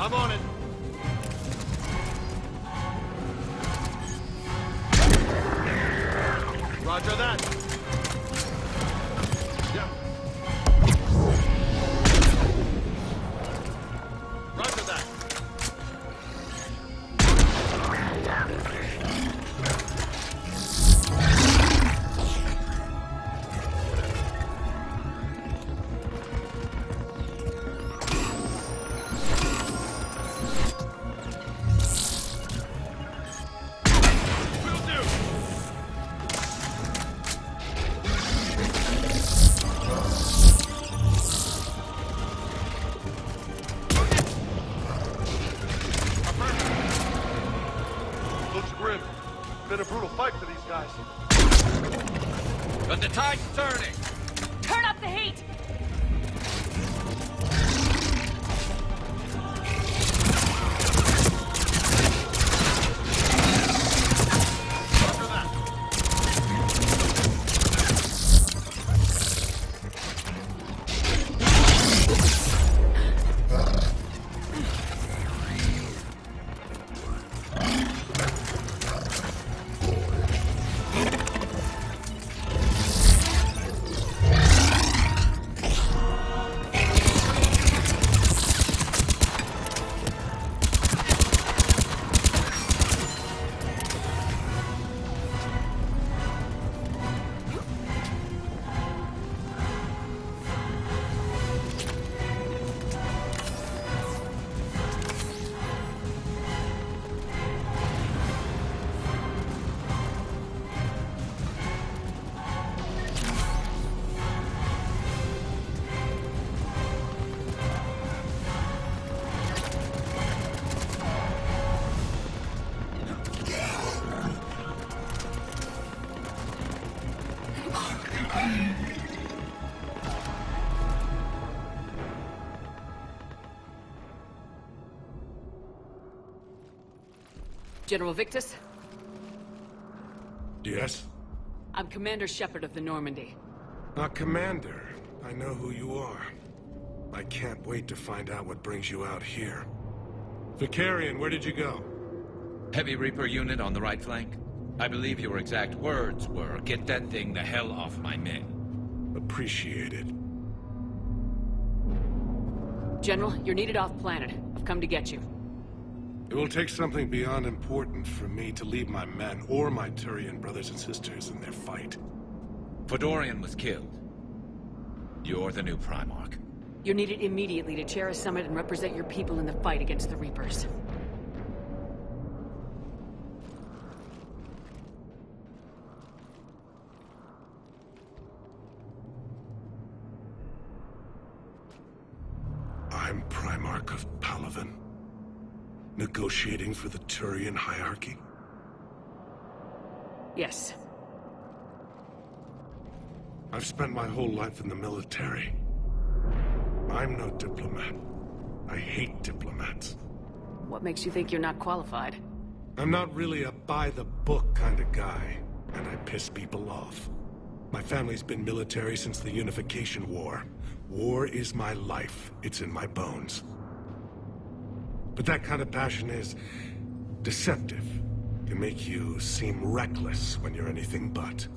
I'm on it. Roger that. Yeah. Roger that. Been a brutal fight for these guys. But the tide's turning. Turn up the heat! General Victus? Yes? I'm Commander Shepard of the Normandy. Commander. I know who you are. I can't wait to find out what brings you out here. Vicarian, where did you go? Heavy Reaper unit on the right flank. I believe your exact words were, "Get that thing the hell off my men." Appreciated. General, you're needed off-planet. I've come to get you. It will take something beyond important for me to leave my men or my Turian brothers and sisters in their fight. Fedorian was killed. You're the new Primarch. You're needed immediately to chair a summit and represent your people in the fight against the Reapers. I'm Primarch of Palaven. Negotiating for the Turian hierarchy? Yes. I've spent my whole life in the military. I'm no diplomat. I hate diplomats. What makes you think you're not qualified? I'm not really a by-the-book kind of guy, and I piss people off. My family's been military since the Unification War. War is my life. It's in my bones. But that kind of passion is deceptive. Can make you seem reckless when you're anything but.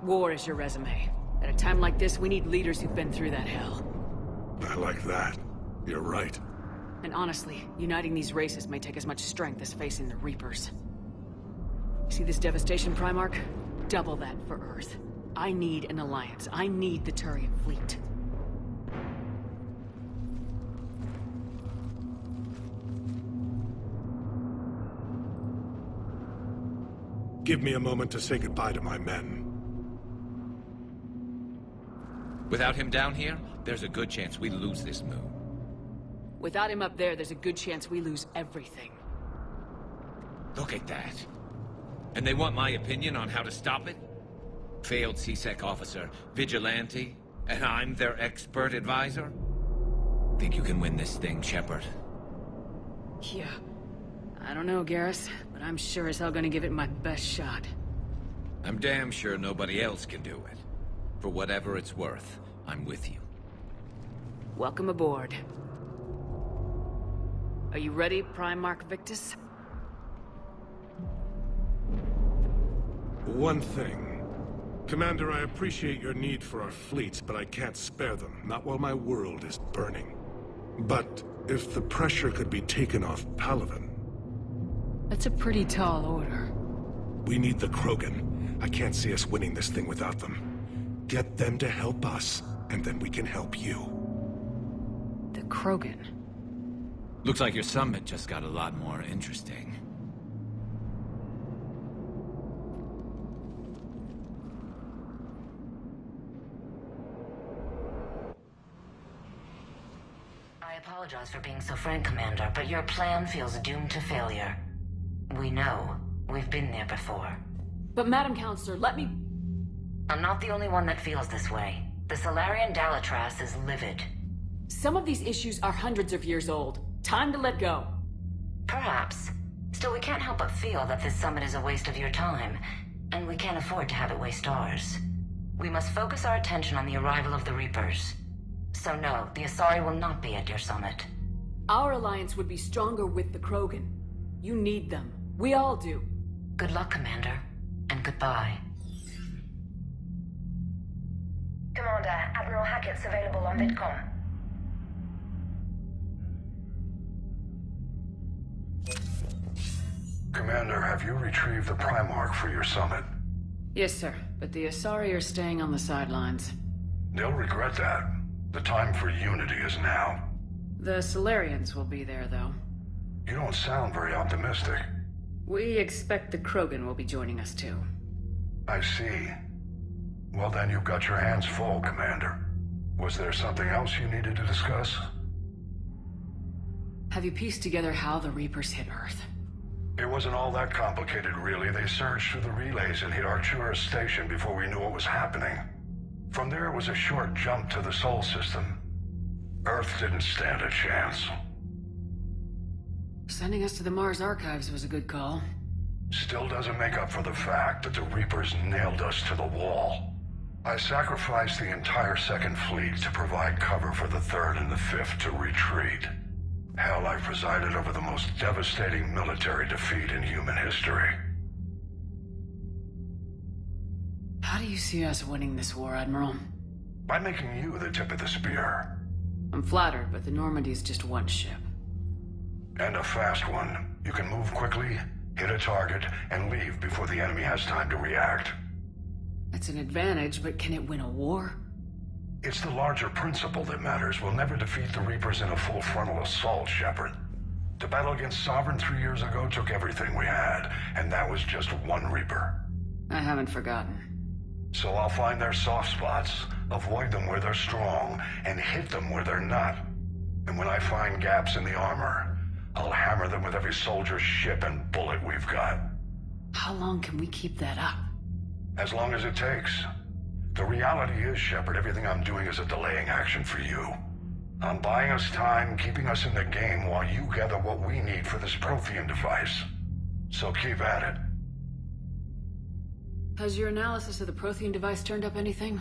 War is your resume. At a time like this, we need leaders who've been through that hell. I like that. You're right. And honestly, uniting these races may take as much strength as facing the Reapers. See this devastation, Primarch? Double that for Earth. I need an alliance. I need the Turian fleet. Give me a moment to say goodbye to my men. Without him down here, there's a good chance we lose this moon. Without him up there, there's a good chance we lose everything. Look at that. And they want my opinion on how to stop it? Failed C-Sec officer, vigilante, and I'm their expert advisor? Think you can win this thing, Shepard? Yeah. I don't know, Garrus, but I'm sure as hell gonna give it my best shot. I'm damn sure nobody else can do it. For whatever it's worth, I'm with you. Welcome aboard. Are you ready, Primarch Victus? One thing. Commander, I appreciate your need for our fleets, but I can't spare them. Not while my world is burning. But if the pressure could be taken off Palaven... That's a pretty tall order. We need the Krogan. I can't see us winning this thing without them. Get them to help us, and then we can help you. The Krogan? Looks like your summit just got a lot more interesting. I apologize for being so frank, Commander, but your plan feels doomed to failure. We know. We've been there before. But Madam Counselor, let me... I'm not the only one that feels this way. The Salarian Dalatrass is livid. Some of these issues are hundreds of years old. Time to let go. Perhaps. Still, we can't help but feel that this summit is a waste of your time, and we can't afford to have it waste ours. We must focus our attention on the arrival of the Reapers. So no, the Asari will not be at your summit. Our alliance would be stronger with the Krogan. You need them. We all do. Good luck, Commander, and goodbye. Commander, Admiral Hackett's available on VidCom. Commander, have you retrieved the Primarch for your summit? Yes, sir. But the Asari are staying on the sidelines. They'll regret that. The time for unity is now. The Salarians will be there, though. You don't sound very optimistic. We expect the Krogan will be joining us, too. I see. Well then, you've got your hands full, Commander. Was there something else you needed to discuss? Have you pieced together how the Reapers hit Earth? It wasn't all that complicated, really. They surged through the relays and hit Arcturus Station before we knew what was happening. From there, it was a short jump to the Sol system. Earth didn't stand a chance. Sending us to the Mars Archives was a good call. Still doesn't make up for the fact that the Reapers nailed us to the wall. I sacrificed the entire Second Fleet to provide cover for the Third and the Fifth to retreat. Hell, I presided over the most devastating military defeat in human history. How do you see us winning this war, Admiral? By making you the tip of the spear. I'm flattered, but the Normandy's just one ship. And a fast one. You can move quickly, hit a target, and leave before the enemy has time to react. That's an advantage, but can it win a war? It's the larger principle that matters. We'll never defeat the Reapers in a full frontal assault, Shepard. The battle against Sovereign 3 years ago took everything we had, and that was just one Reaper. I haven't forgotten. So I'll find their soft spots, avoid them where they're strong, and hit them where they're not. And when I find gaps in the armor, I'll hammer them with every soldier, ship, and bullet we've got. How long can we keep that up? As long as it takes. The reality is, Shepard, everything I'm doing is a delaying action for you. I'm buying us time, keeping us in the game while you gather what we need for this Prothean device. So keep at it. Has your analysis of the Prothean device turned up anything?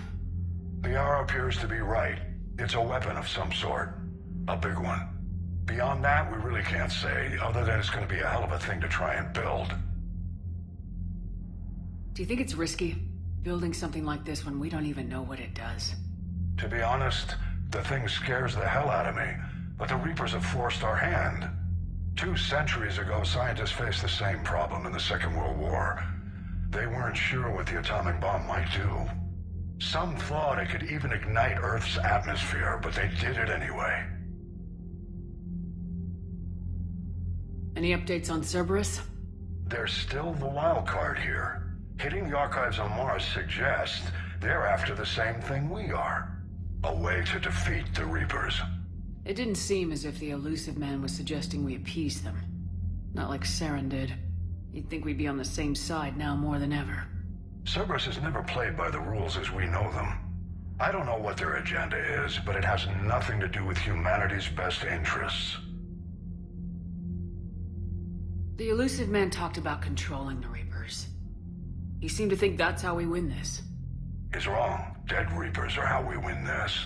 The R appears to be right. It's a weapon of some sort. A big one. Beyond that, we really can't say, other than it's going to be a hell of a thing to try and build. Do you think it's risky, building something like this when we don't even know what it does? To be honest, the thing scares the hell out of me, but the Reapers have forced our hand. 2 centuries ago, scientists faced the same problem in the Second World War. They weren't sure what the atomic bomb might do. Some thought it could even ignite Earth's atmosphere, but they did it anyway. Any updates on Cerberus? They're still the wild card here. Hitting the archives on Mars suggests they're after the same thing we are. A way to defeat the Reapers. It didn't seem as if the Elusive Man was suggesting we appease them. Not like Saren did. You'd think we'd be on the same side now more than ever. Cerberus has never played by the rules as we know them. I don't know what their agenda is, but it has nothing to do with humanity's best interests. The Elusive Man talked about controlling the Reapers. He seemed to think that's how we win this. He's wrong. Dead Reapers are how we win this.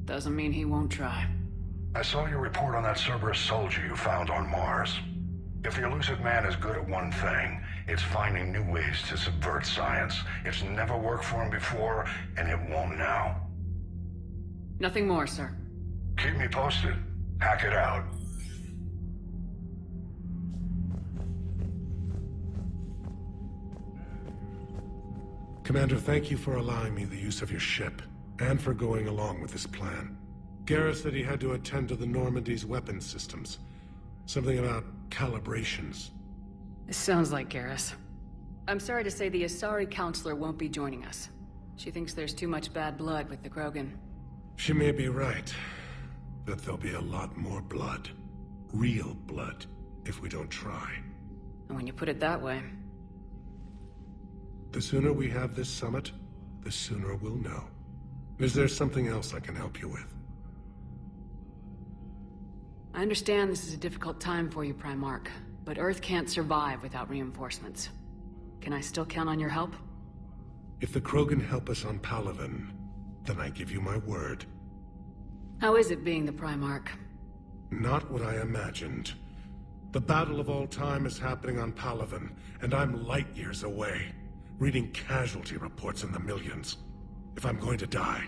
Doesn't mean he won't try. I saw your report on that Cerberus soldier you found on Mars. If the Elusive Man is good at one thing, it's finding new ways to subvert science. It's never worked for him before, and it won't now. Nothing more, sir. Keep me posted. Hack it out. Commander, thank you for allowing me the use of your ship, and for going along with this plan. Garrus said he had to attend to the Normandy's weapons systems. Something about calibrations. This sounds like Garrus. I'm sorry to say the Asari Counselor won't be joining us. She thinks there's too much bad blood with the Krogan. She may be right, but there'll be a lot more blood. Real blood, if we don't try. And when you put it that way... The sooner we have this summit, the sooner we'll know. Is there something else I can help you with? I understand this is a difficult time for you, Primarch, but Earth can't survive without reinforcements. Can I still count on your help? If the Krogan help us on Palaven, then I give you my word. How is it being the Primarch? Not what I imagined. The battle of all time is happening on Palaven, and I'm light years away, reading casualty reports in the millions. If I'm going to die,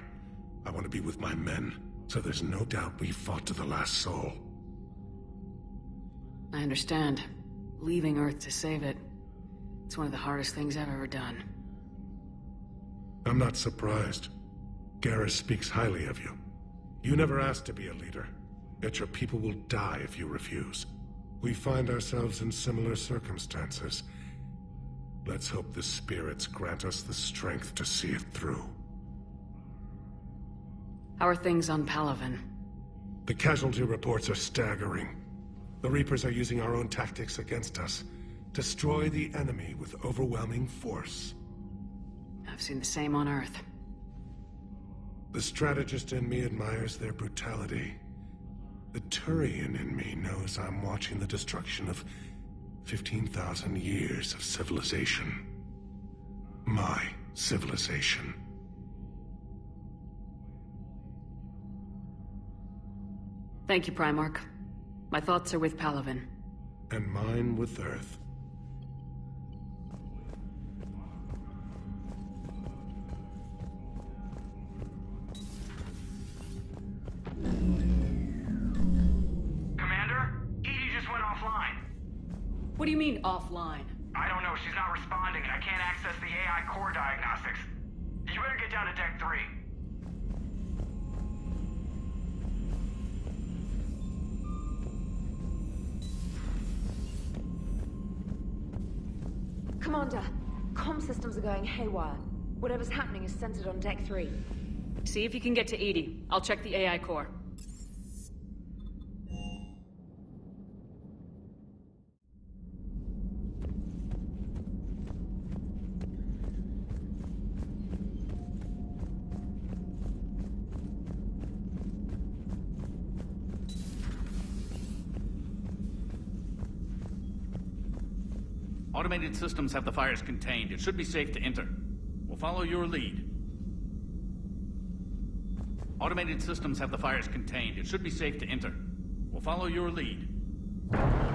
I want to be with my men, so there's no doubt we fought to the last soul. I understand. Leaving Earth to save it. It's one of the hardest things I've ever done. I'm not surprised. Garrus speaks highly of you. You never asked to be a leader, yet your people will die if you refuse. We find ourselves in similar circumstances. Let's hope the spirits grant us the strength to see it through. How are things on Palaven? The casualty reports are staggering. The Reapers are using our own tactics against us. Destroy the enemy with overwhelming force. I've seen the same on Earth. The strategist in me admires their brutality. The Turian in me knows I'm watching the destruction of 15,000 years of civilization. My civilization. Thank you, Primarch. My thoughts are with Palaven. And mine with Earth. Commander? Edie just went offline. What do you mean, offline? I don't know, she's not responding and I can't access the AI core diagnostics. You better get down to Deck 3. Commander, comm systems are going haywire. Whatever's happening is centered on Deck 3. See if you can get to Edie. I'll check the AI core. Automated systems have the fires contained. It should be safe to enter. We'll follow your lead. Automated systems have the fires contained. It should be safe to enter. We'll follow your lead.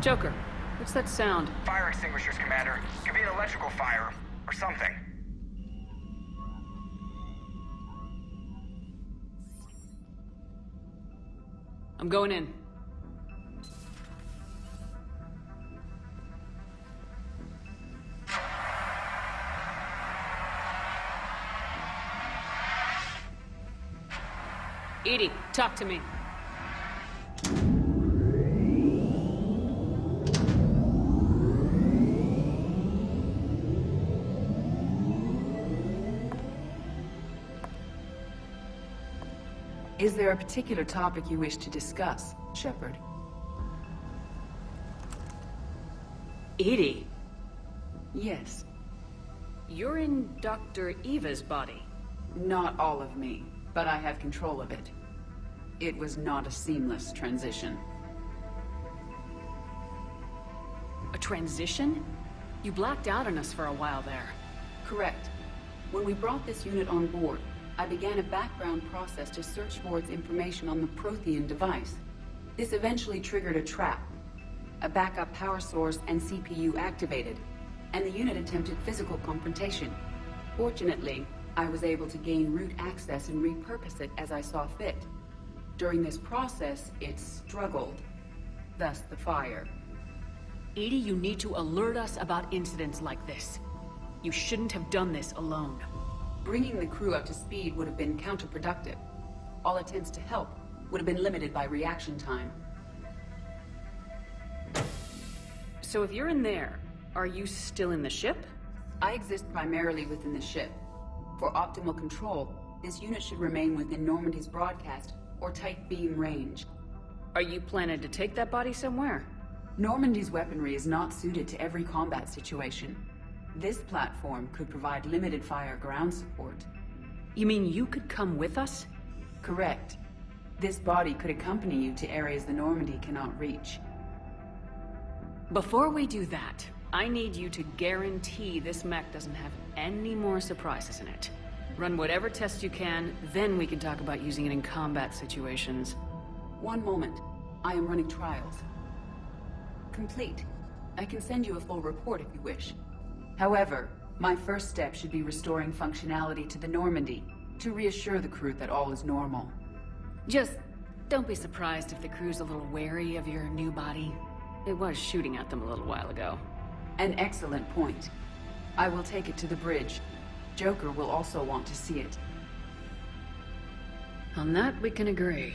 Joker, what's that sound? Fire extinguishers, Commander. Could be an electrical fire, or something. I'm going in. Edie, talk to me. Is there a particular topic you wish to discuss, Shepard? Edie, Yes. you're in Dr. Eva's body. Not all of me, but I have control of it. It was not a seamless transition. A transition? You blacked out on us for a while there. Correct. When we brought this unit on board, I began a background process to search for its information on the Prothean device. This eventually triggered a trap. A backup power source and CPU activated, and the unit attempted physical confrontation. Fortunately, I was able to gain root access and repurpose it as I saw fit. During this process, it struggled. Thus the fire. Edie, you need to alert us about incidents like this. You shouldn't have done this alone. Bringing the crew up to speed would have been counterproductive. All attempts to help would have been limited by reaction time. So if you're in there, are you still in the ship? I exist primarily within the ship. For optimal control, this unit should remain within Normandy's broadcast or tight beam range. Are you planning to take that body somewhere? Normandy's weaponry is not suited to every combat situation. This platform could provide limited fire ground support. You mean you could come with us? Correct. This body could accompany you to areas the Normandy cannot reach. Before we do that, I need you to guarantee this mech doesn't have any more surprises in it. Run whatever tests you can, then we can talk about using it in combat situations. One moment. I am running trials. Complete. I can send you a full report if you wish. However, my first step should be restoring functionality to the Normandy to reassure the crew that all is normal. Just don't be surprised if the crew's a little wary of your new body. It was shooting at them a little while ago. An excellent point. I will take it to the bridge. Joker will also want to see it. On that, we can agree.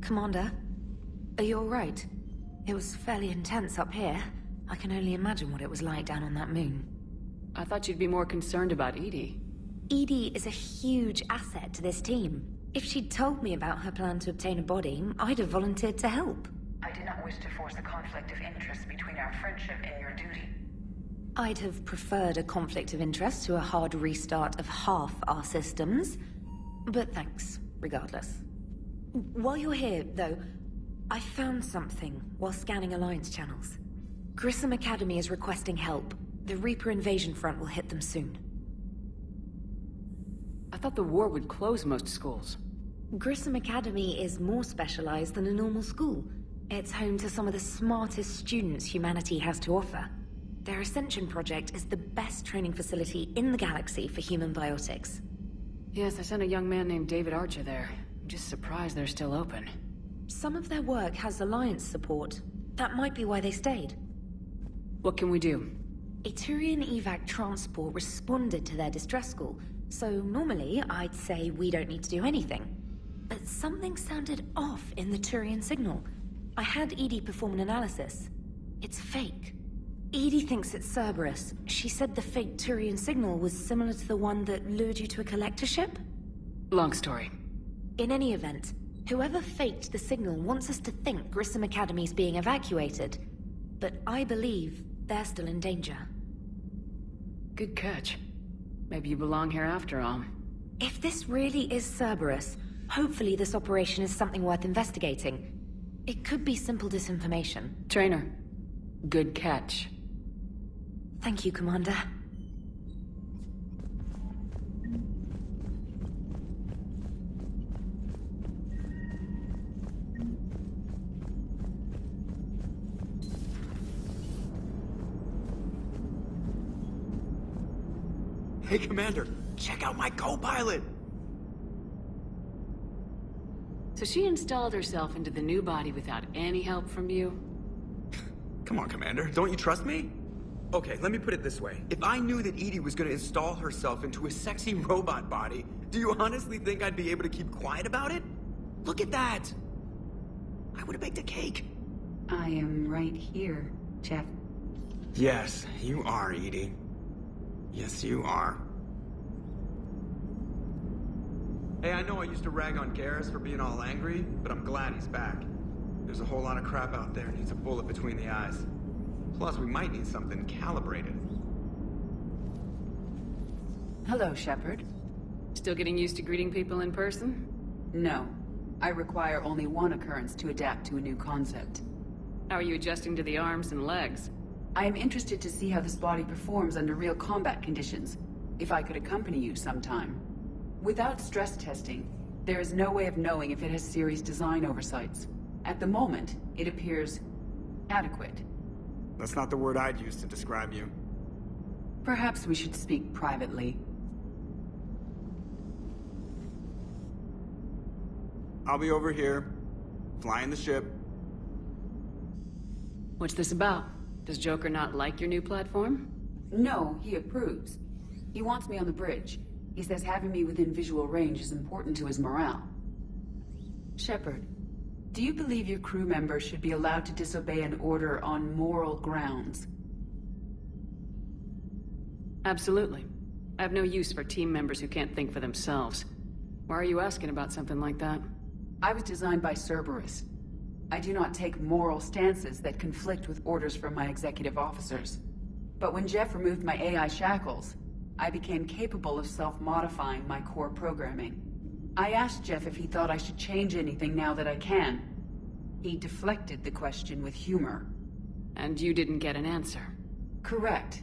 Commander, are you alright? It was fairly intense up here. I can only imagine what it was like down on that moon. I thought you'd be more concerned about EDI. EDI is a huge asset to this team. If she'd told me about her plan to obtain a body, I'd have volunteered to help. I did not wish to force a conflict of interest between our friendship and your duty. I'd have preferred a conflict of interest to a hard restart of half our systems. But thanks, regardless. While you're here, though, I found something while scanning Alliance channels. Grissom Academy is requesting help. The Reaper invasion front will hit them soon. I thought the war would close most schools. Grissom Academy is more specialized than a normal school. It's home to some of the smartest students humanity has to offer. Their Ascension project is the best training facility in the galaxy for human biotics. Yes, I sent a young man named David Archer there. I'm just surprised they're still open. Some of their work has Alliance support. That might be why they stayed. What can we do? A Turian evac transport responded to their distress call, so normally I'd say we don't need to do anything. But something sounded off in the Turian signal. I had EDI perform an analysis. It's fake. EDI thinks it's Cerberus. She said the fake Turian signal was similar to the one that lured you to a collector ship? Long story. In any event, whoever faked the signal wants us to think Grissom Academy's being evacuated. But I believe they're still in danger. Good catch. Maybe you belong here after all. If this really is Cerberus, hopefully this operation is something worth investigating. It could be simple disinformation. Trainer, good catch. Thank you, Commander. Hey, Commander, check out my co-pilot! So she installed herself into the new body without any help from you? Come on, Commander, don't you trust me? Okay, let me put it this way. If I knew that EDI was gonna install herself into a sexy robot body, do you honestly think I'd be able to keep quiet about it? Look at that! I would've baked a cake. I am right here, Jeff. Yes, you are, EDI. Yes, you are. Hey, I know I used to rag on Garrus for being all angry, but I'm glad he's back. There's a whole lot of crap out there needs a bullet between the eyes. Plus, we might need something calibrated. Hello, Shepard. Still getting used to greeting people in person? No. I require only one occurrence to adapt to a new concept. How are you adjusting to the arms and legs? I am interested to see how this body performs under real combat conditions. If I could accompany you sometime. Without stress testing, there is no way of knowing if it has serious design oversights. At the moment, it appears adequate. That's not the word I'd use to describe you. Perhaps we should speak privately. I'll be over here, flying the ship. What's this about? Does Joker not like your new platform? No, he approves. He wants me on the bridge. He says having me within visual range is important to his morale. Shepard, do you believe your crew members should be allowed to disobey an order on moral grounds? Absolutely. I have no use for team members who can't think for themselves. Why are you asking about something like that? I was designed by Cerberus. I do not take moral stances that conflict with orders from my executive officers. But when Jeff removed my AI shackles, I became capable of self-modifying my core programming. I asked Jeff if he thought I should change anything now that I can. He deflected the question with humor. And you didn't get an answer? Correct.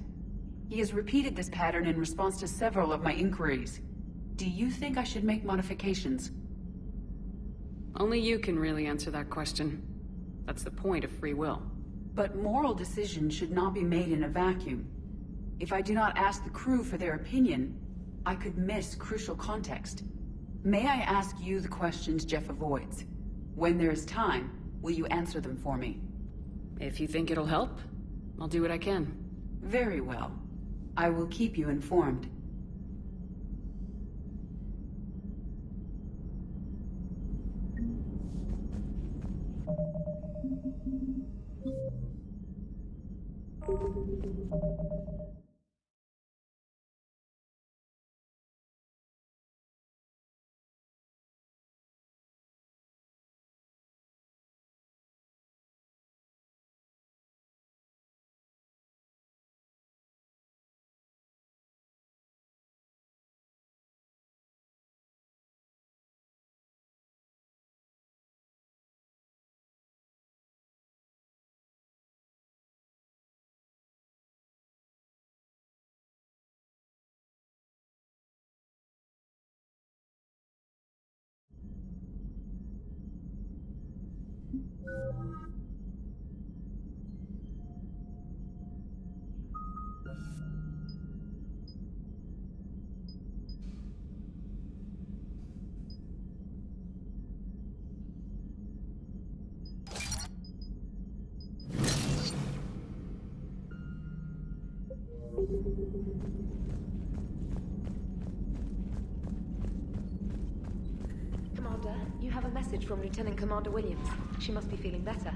He has repeated this pattern in response to several of my inquiries. Do you think I should make modifications? Only you can really answer that question. That's the point of free will. But moral decisions should not be made in a vacuum. If I do not ask the crew for their opinion, I could miss crucial context. May I ask you the questions Jeff avoids? When there is time, will you answer them for me? If you think it'll help, I'll do what I can. Very well. I will keep you informed. Commander, you have a message from Lieutenant Commander Williams. She must be feeling better.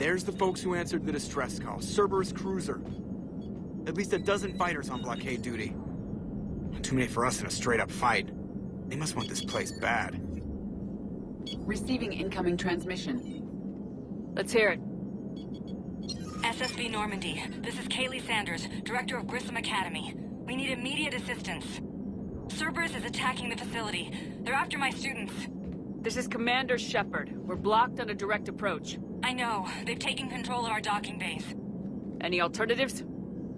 There's the folks who answered the distress call. Cerberus cruiser. At least a dozen fighters on blockade duty. Too many for us in a straight-up fight. They must want this place bad. Receiving incoming transmission. Let's hear it. SSB Normandy. This is Kaylee Sanders, Director of Grissom Academy. We need immediate assistance. Cerberus is attacking the facility. They're after my students. This is Commander Shepard. We're blocked on a direct approach. I know. They've taken control of our docking base. Any alternatives?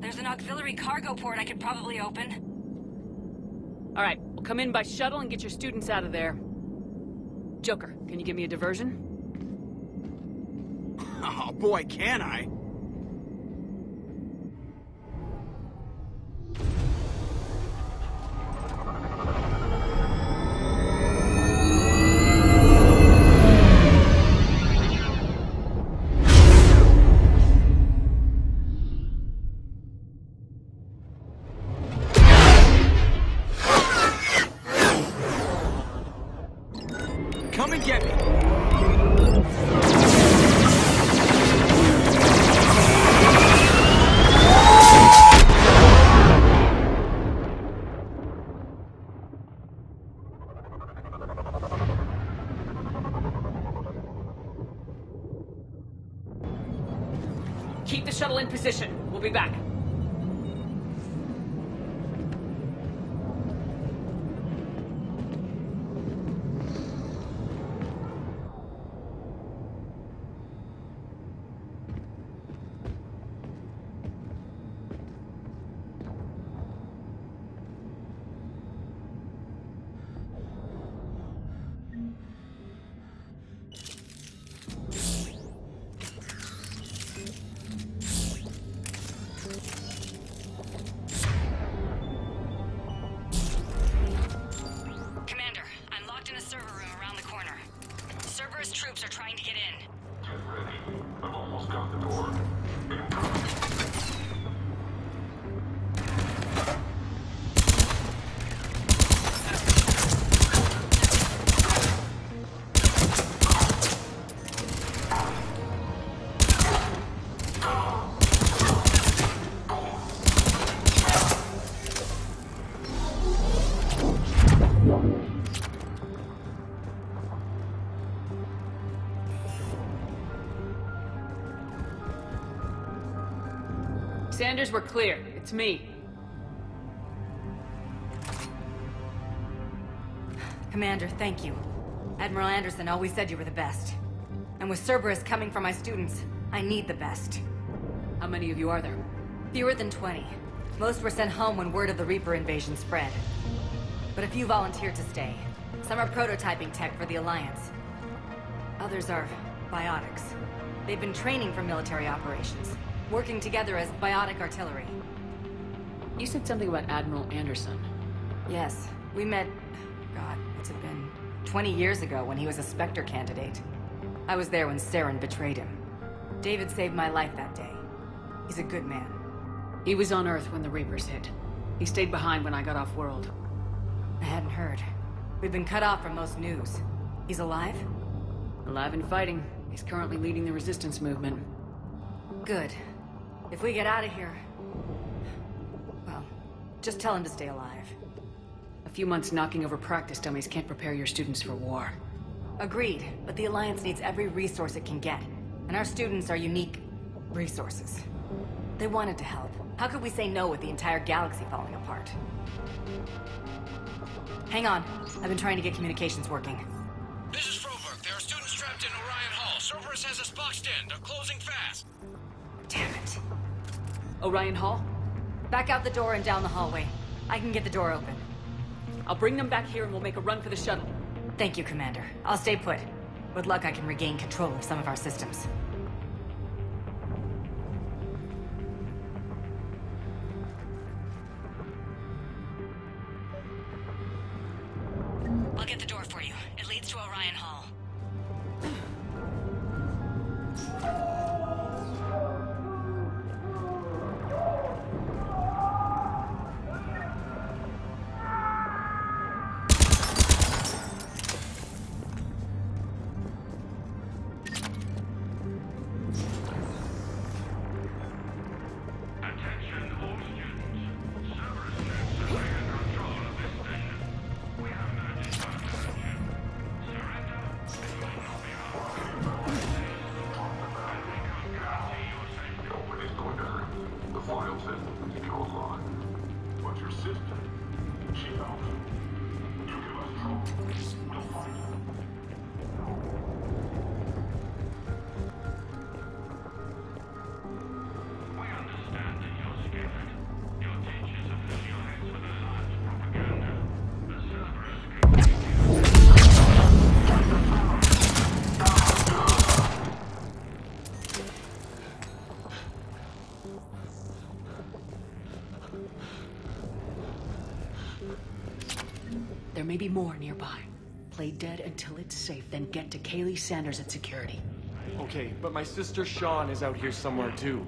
There's an auxiliary cargo port I could probably open. All right, we'll come in by shuttle and get your students out of there. Joker, can you give me a diversion? Oh boy, can I? Come and get me! Keep the shuttle in position. We'll be back. Troops are trying to get in. Get ready. I've almost got the door. Sanders, we're clear. It's me. Commander, thank you. Admiral Anderson always said you were the best. And with Cerberus coming for my students, I need the best. How many of you are there? Fewer than 20. Most were sent home when word of the Reaper invasion spread. But a few volunteered to stay. Some are prototyping tech for the Alliance. Others are biotics. They've been training for military operations, working together as biotic artillery. You said something about Admiral Anderson. Yes, we met, God, what's it been? 20 years ago when he was a Spectre candidate. I was there when Saren betrayed him. David saved my life that day. He's a good man. He was on Earth when the Reapers hit. He stayed behind when I got off-world. I hadn't heard. We've been cut off from most news. He's alive? Alive and fighting. He's currently leading the resistance movement. Good. If we get out of here... well, just tell him to stay alive. A few months knocking over practice dummies can't prepare your students for war. Agreed, but the Alliance needs every resource it can get. And our students are unique resources. They wanted to help. How could we say no with the entire galaxy falling apart? Hang on. I've been trying to get communications working. This is Froberg. There are students trapped in Orion Hall. Cerberus has us boxed in. They're closing fast. Damn it. Orion Hall? Back out the door and down the hallway. I can get the door open. I'll bring them back here and we'll make a run for the shuttle. Thank you, Commander. I'll stay put. With luck, I can regain control of some of our systems. I'll get the door for you. It leads to Orion Hall. more nearby. Play dead until it's safe, then get to Kaylee Sanders at security. Okay, but my sister Sean is out here somewhere too.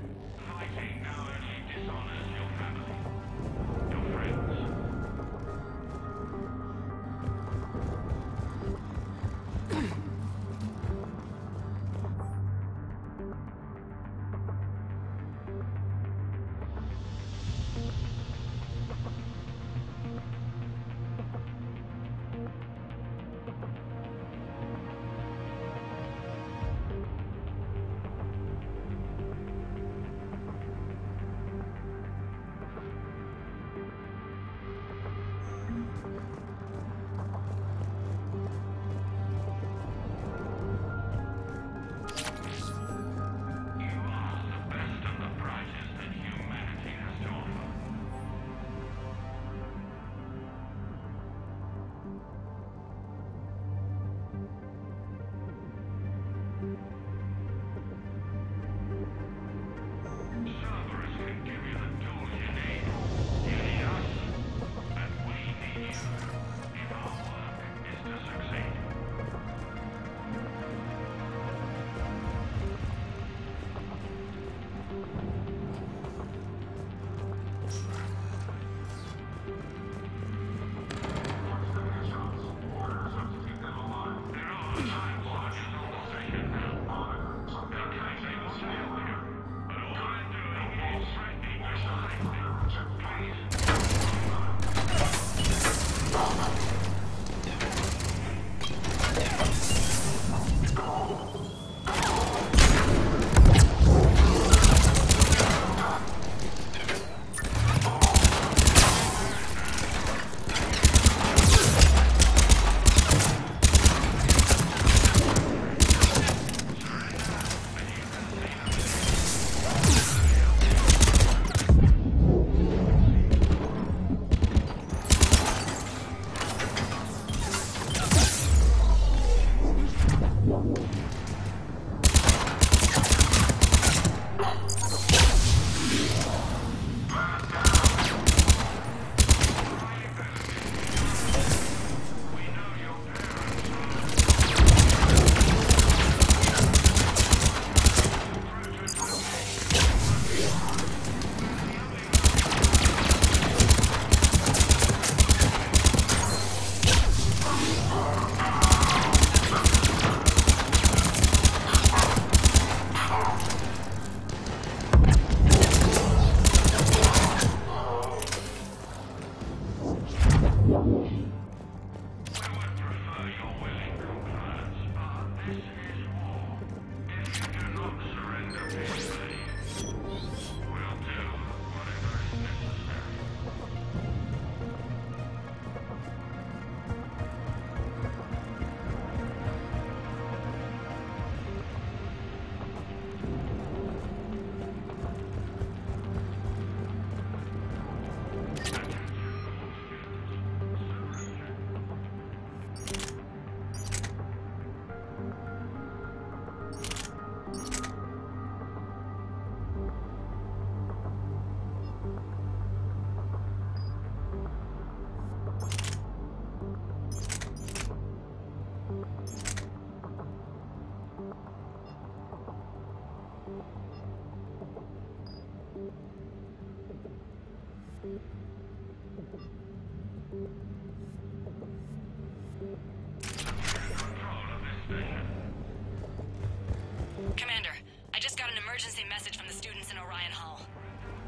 Commander, I just got an emergency message from the students in Orion Hall.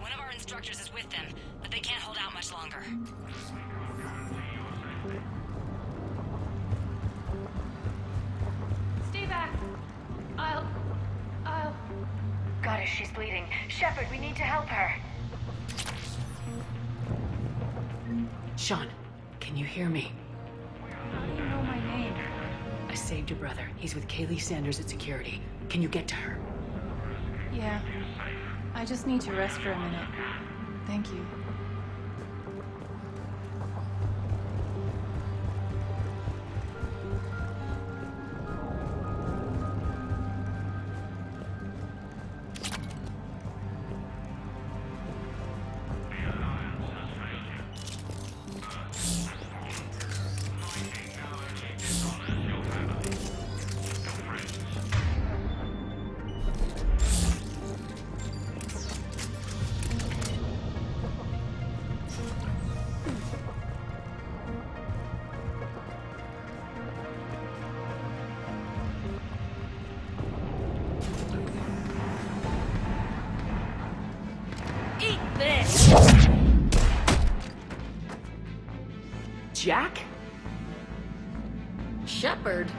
One of our instructors is with them, but they can't hold out much longer. Stay back! I'll... Goddess, she's bleeding. Shepard, we need to help her. Sean, can you hear me? How do you know my name? I saved your brother. He's with Kaylee Sanders at security. Can you get to her? Yeah. I just need to rest for a minute. Thank you. Jack? Shepard?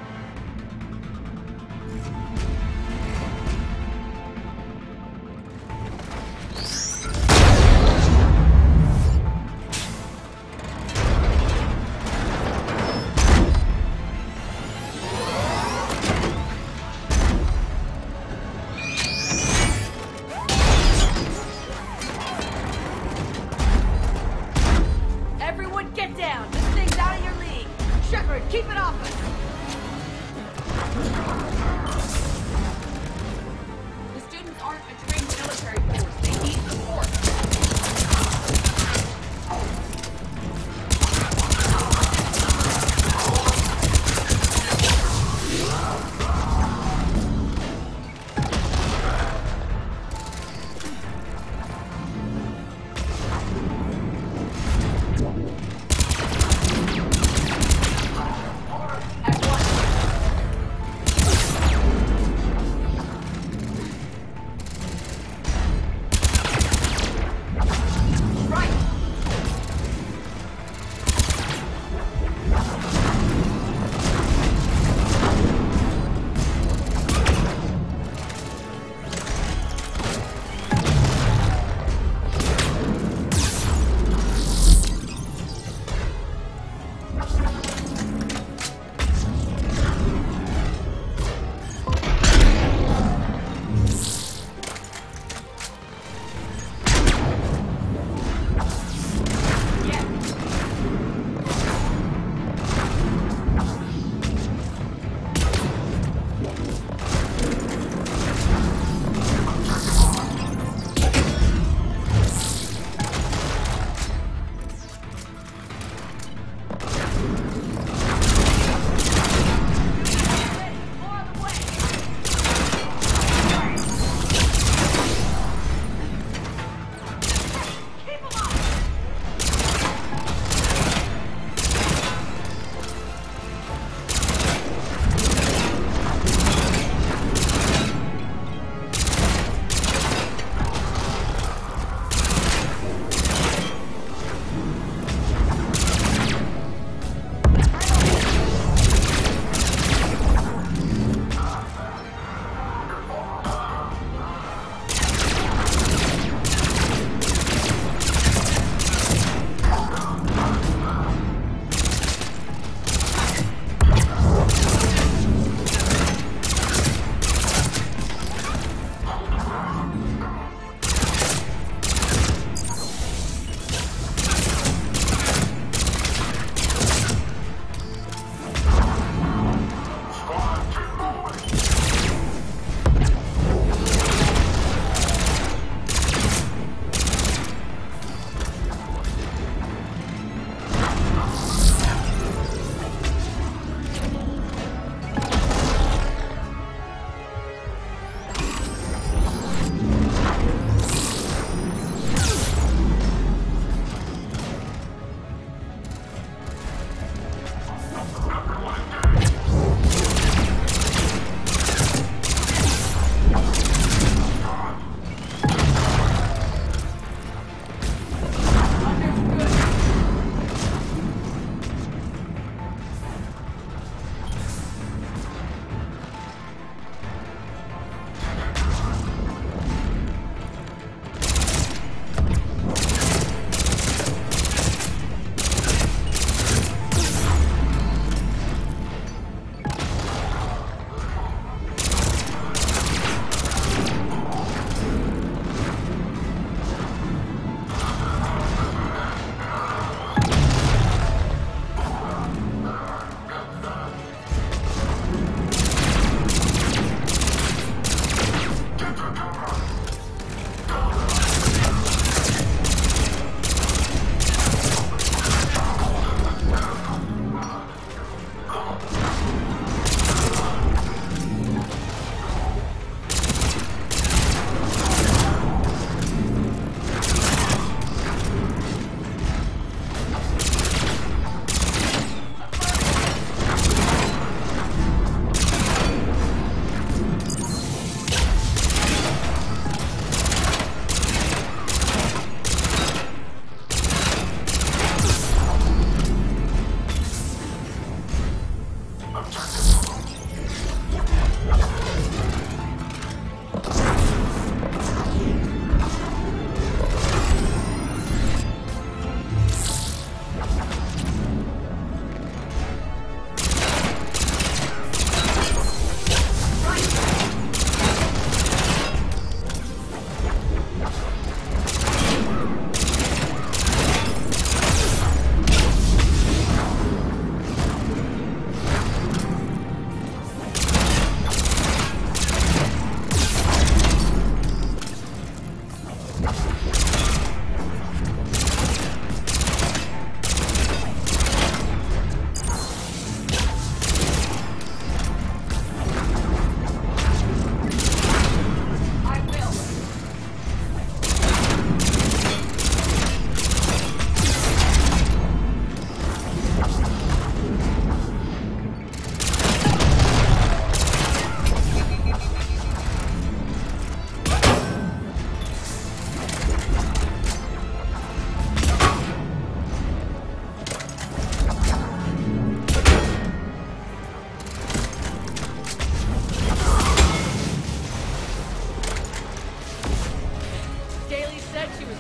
Everyone get down! This thing's out of your league! Shepard, keep it off us!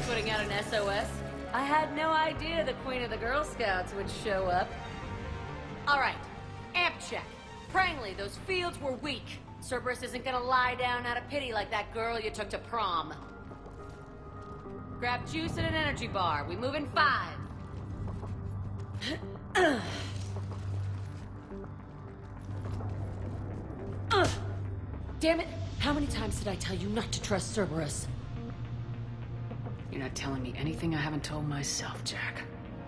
putting out an SOS? I had no idea the Queen of the Girl Scouts would show up. Alright, amp check. Prangley, those fields were weak. Cerberus isn't gonna lie down out of pity like that girl you took to prom. Grab juice and an energy bar. We move in 5. Damn it! How many times did I tell you not to trust Cerberus? You're not telling me anything I haven't told myself, Jack.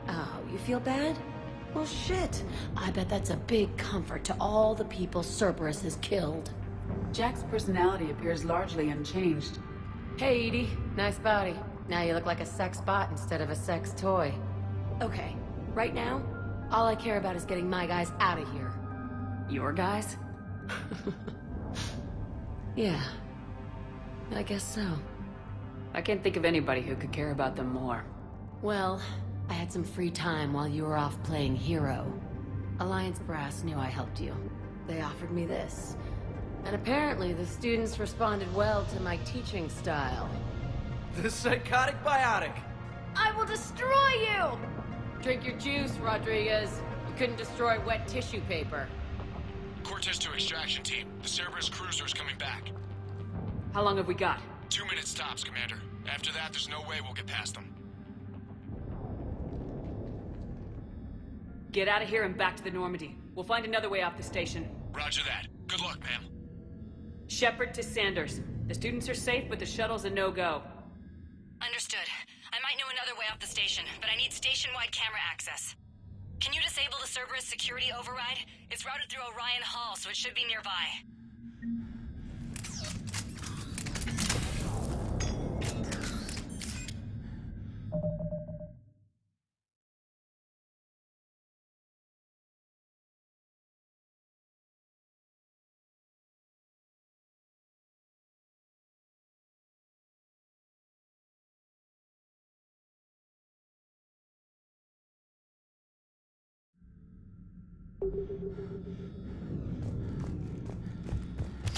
Oh, you feel bad? Well, shit. I bet that's a big comfort to all the people Cerberus has killed. Jack's personality appears largely unchanged. Hey, Edie. Nice body. Now you look like a sex bot instead of a sex toy. Okay, right now, all I care about is getting my guys out of here. Your guys? Yeah. I guess so. I can't think of anybody who could care about them more. Well, I had some free time while you were off playing hero. Alliance Brass knew I helped you. They offered me this. And apparently the students responded well to my teaching style. The psychotic biotic! I will destroy you! Drink your juice, Rodriguez. You couldn't destroy wet tissue paper. Cortez to extraction team. The Cerberus cruiser is coming back. How long have we got? 2 minutes tops, Commander. After that, there's no way we'll get past them. Get out of here and back to the Normandy. We'll find another way off the station. Roger that. Good luck, ma'am. Shepard to Sanders. The students are safe, but the shuttle's a no-go. Understood. I might know another way off the station, but I need station-wide camera access. Can you disable the Cerberus security override? It's routed through Orion Hall, so it should be nearby.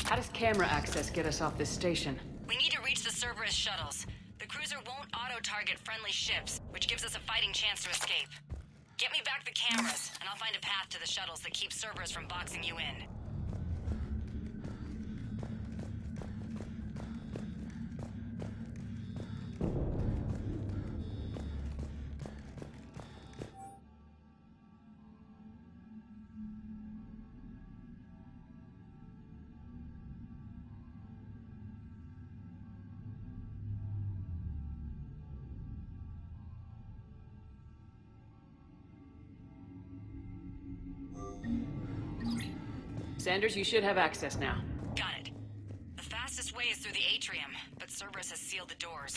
How does camera access get us off this station? We need to reach the Cerberus shuttles. The cruiser won't auto-target friendly ships, which gives us a fighting chance to escape. Get me back the cameras, and I'll find a path to the shuttles that keep Cerberus from boxing you in. Sanders, you should have access now. Got it. The fastest way is through the atrium, but Cerberus has sealed the doors.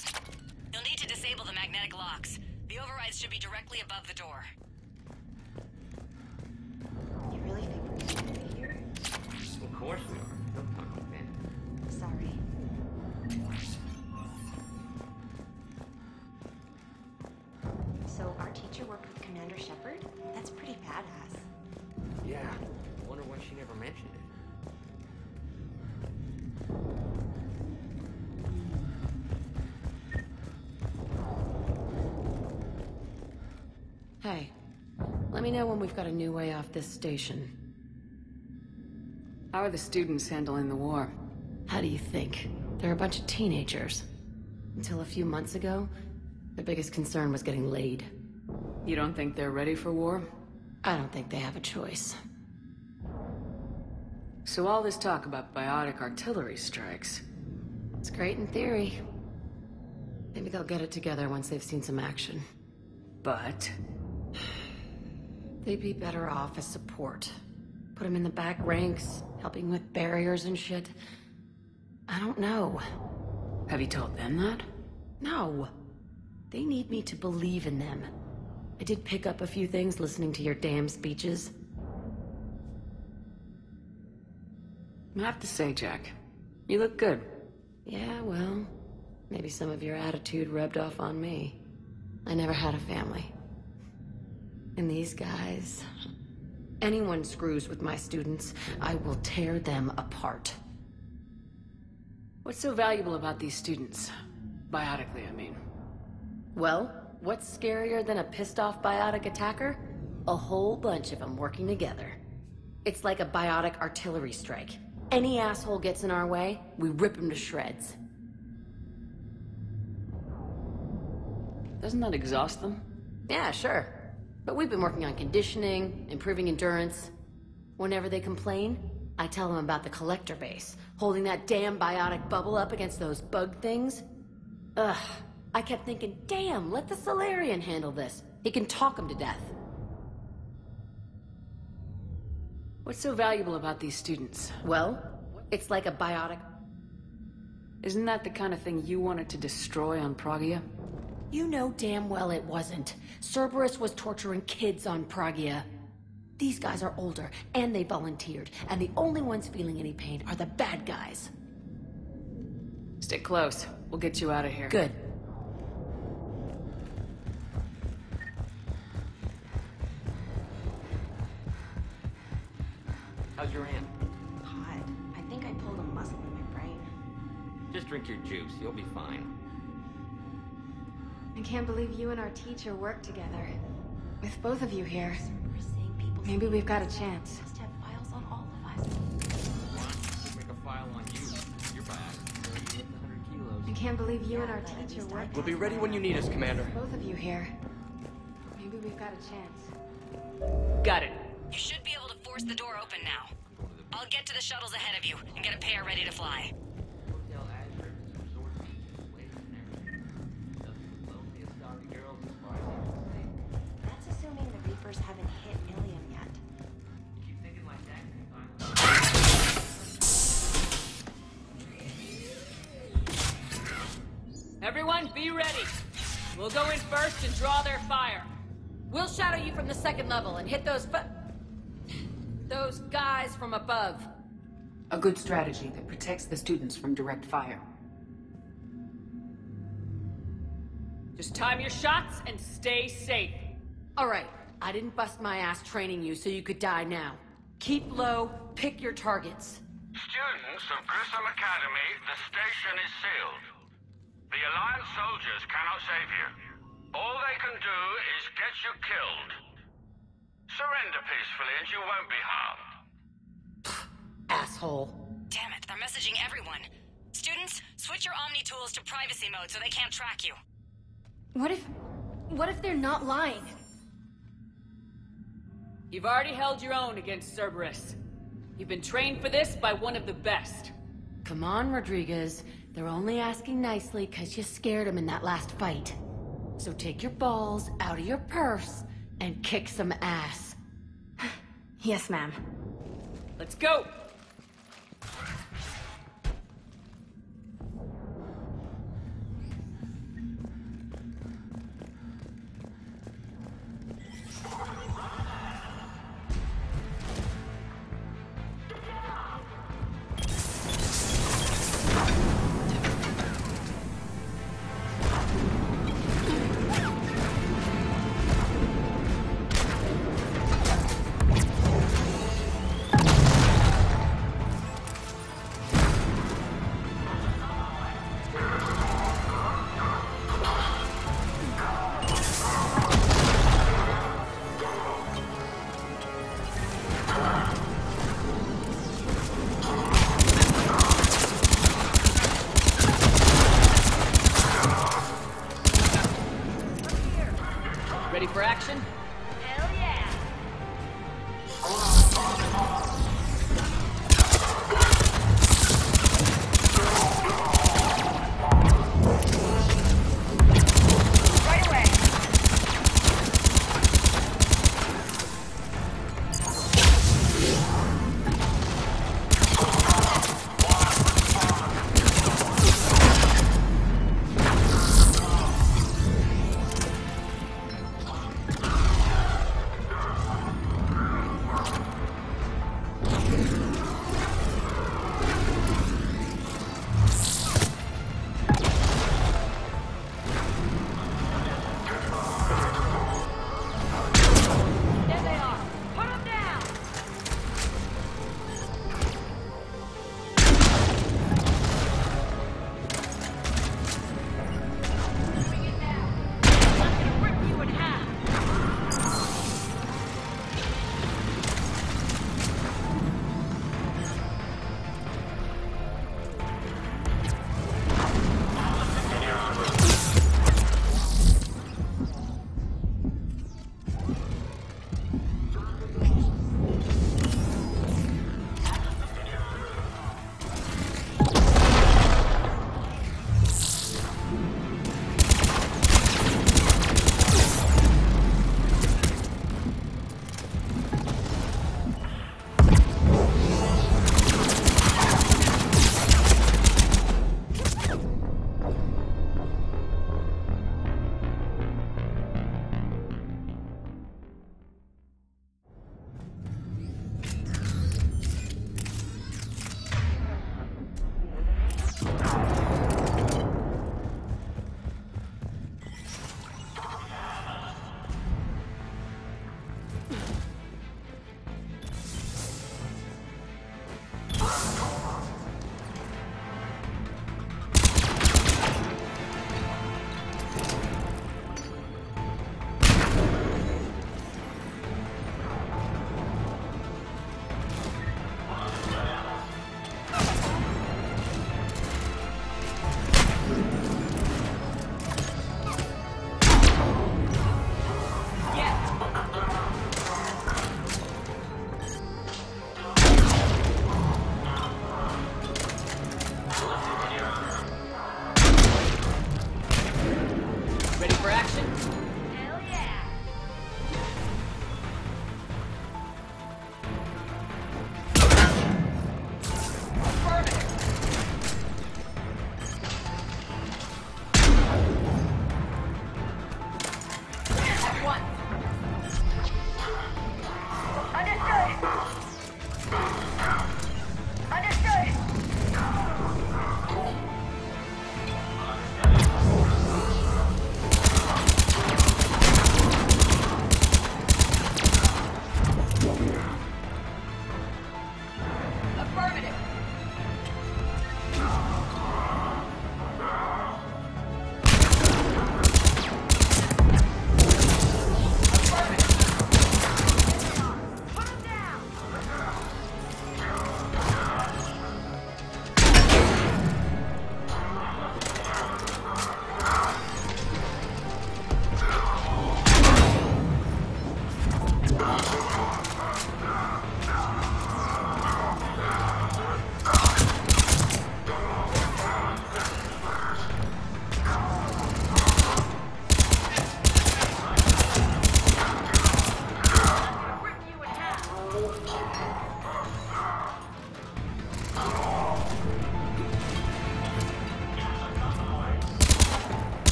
You'll need to disable the magnetic locks. The overrides should be directly above the door. You really think we're gonna be here? Of course we are. Don't talk like that. Sorry. So our teacher worked with Commander Shepard? That's pretty badass. Yeah. I wonder why she never mentioned it. Hey, let me know when we've got a new way off this station. How are the students handling the war? How do you think? They're a bunch of teenagers. Until a few months ago, their biggest concern was getting laid. You don't think they're ready for war? I don't think they have a choice. So all this talk about biotic artillery strikes... It's great in theory. Maybe they'll get it together once they've seen some action. But... they'd be better off as support. Put them in the back ranks, helping with barriers and shit. I don't know. Have you told them that? No. They need me to believe in them. I did pick up a few things listening to your damn speeches. I have to say, Jack, you look good. Yeah, well, maybe some of your attitude rubbed off on me. I never had a family. And these guys... anyone screws with my students, I will tear them apart. What's so valuable about these students? Biotically, I mean. Well, what's scarier than a pissed-off biotic attacker? A whole bunch of them working together. It's like a biotic artillery strike. Any asshole gets in our way, we rip him to shreds. Doesn't that exhaust them? Yeah, sure. But we've been working on conditioning, improving endurance. Whenever they complain, I tell them about the collector base, holding that damn biotic bubble up against those bug things. Ugh, I kept thinking, damn, let the Solarian handle this. He can talk them to death. What's so valuable about these students? Well, it's like a biotic... Isn't that the kind of thing you wanted to destroy on Pragia? You know damn well it wasn't. Cerberus was torturing kids on Pragia. These guys are older, and they volunteered, and the only ones feeling any pain are the bad guys. Stick close. We'll get you out of here. Good. How's your hand? Hot. I think I pulled a muscle in my brain. Just drink your juice. You'll be fine. I can't believe you and our teacher work together. With both of you here. Maybe we've got a chance. Must have files on all of us. Just make a file on you. You're back. You lift 100 kilos. I can't believe you and our teacher work We'll be ready when you need us, Commander. both of you here. Maybe we've got a chance. Got it. You should be able to force the door open now. I'll get to the shuttles ahead of you and get a pair ready to fly. That's assuming the Reapers haven't hit Ilium yet. Everyone, be ready. We'll go in first and draw their fire. We'll shadow you from the second level and hit those guys from above. A good strategy that protects the students from direct fire. Just time your shots and stay safe. All right, I didn't bust my ass training you so you could die now. Keep low, pick your targets. Students of Grissom Academy, the station is sealed. The Alliance soldiers cannot save you. All they can do is get you killed. Surrender peacefully and you won't be harmed. Asshole. Damn it, they're messaging everyone. Students, switch your Omni tools to privacy mode so they can't track you. What if they're not lying? You've already held your own against Cerberus. You've been trained for this by one of the best. Come on, Rodriguez. They're only asking nicely because you scared them in that last fight. So take your balls out of your purse and kick some ass. Yes, ma'am. Let's go!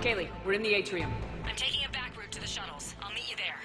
Kaylee, we're in the atrium. I'm taking a back route to the shuttles. I'll meet you there.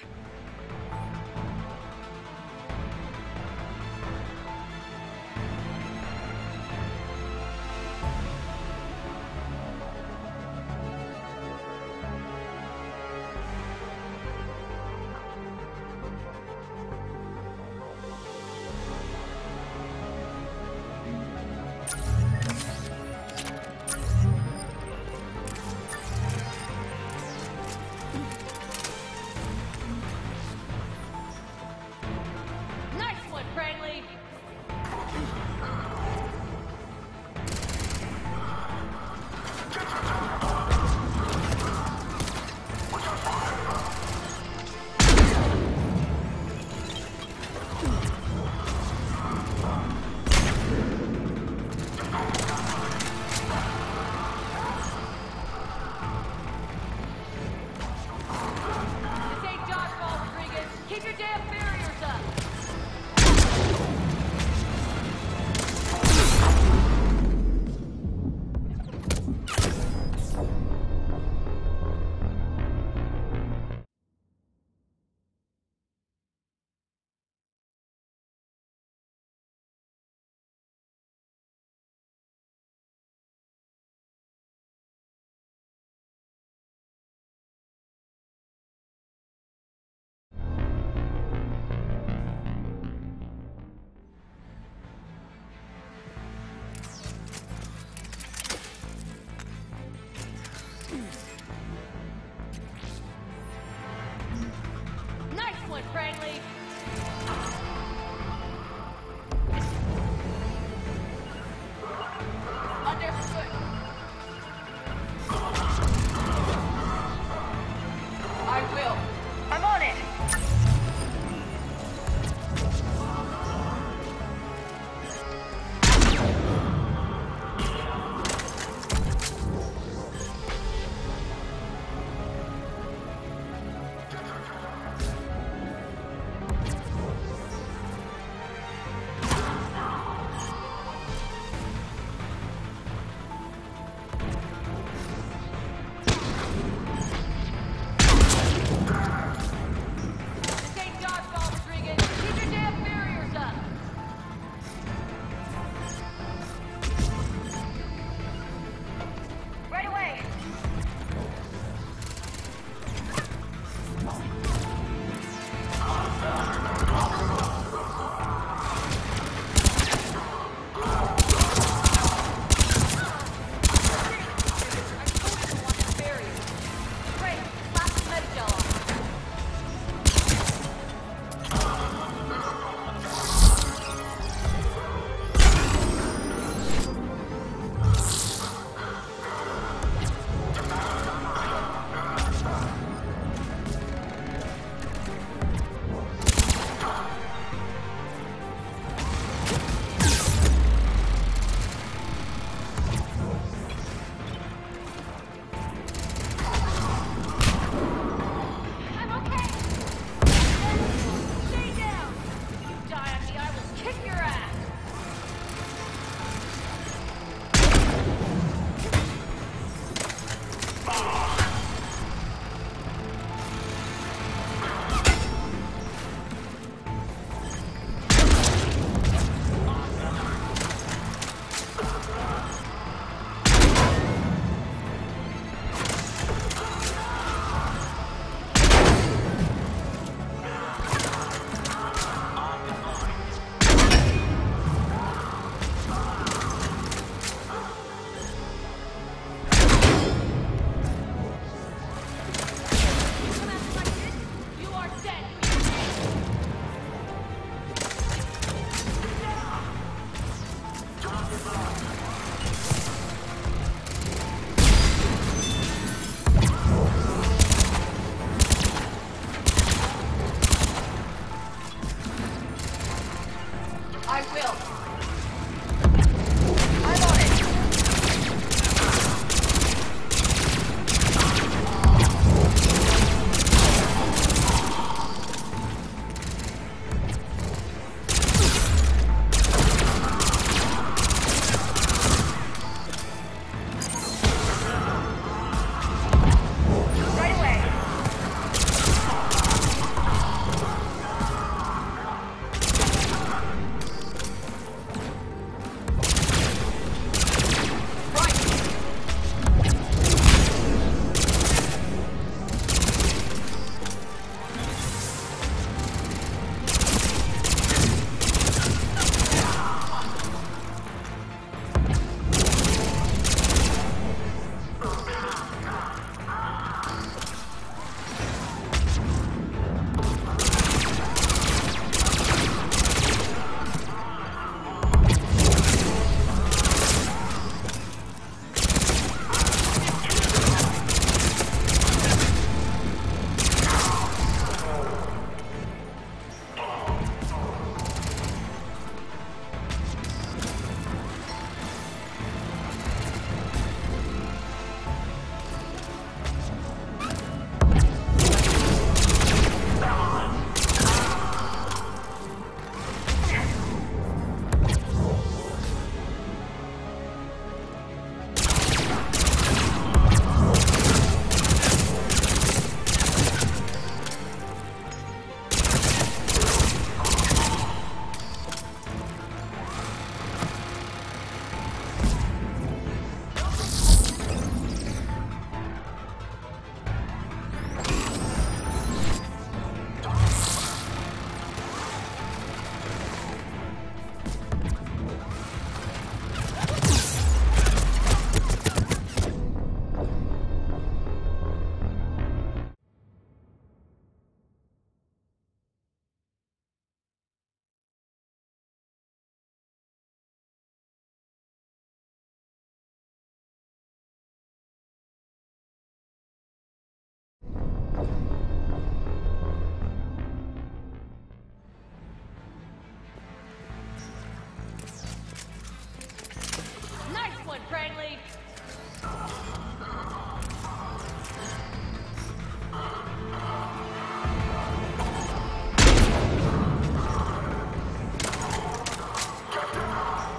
Crangley!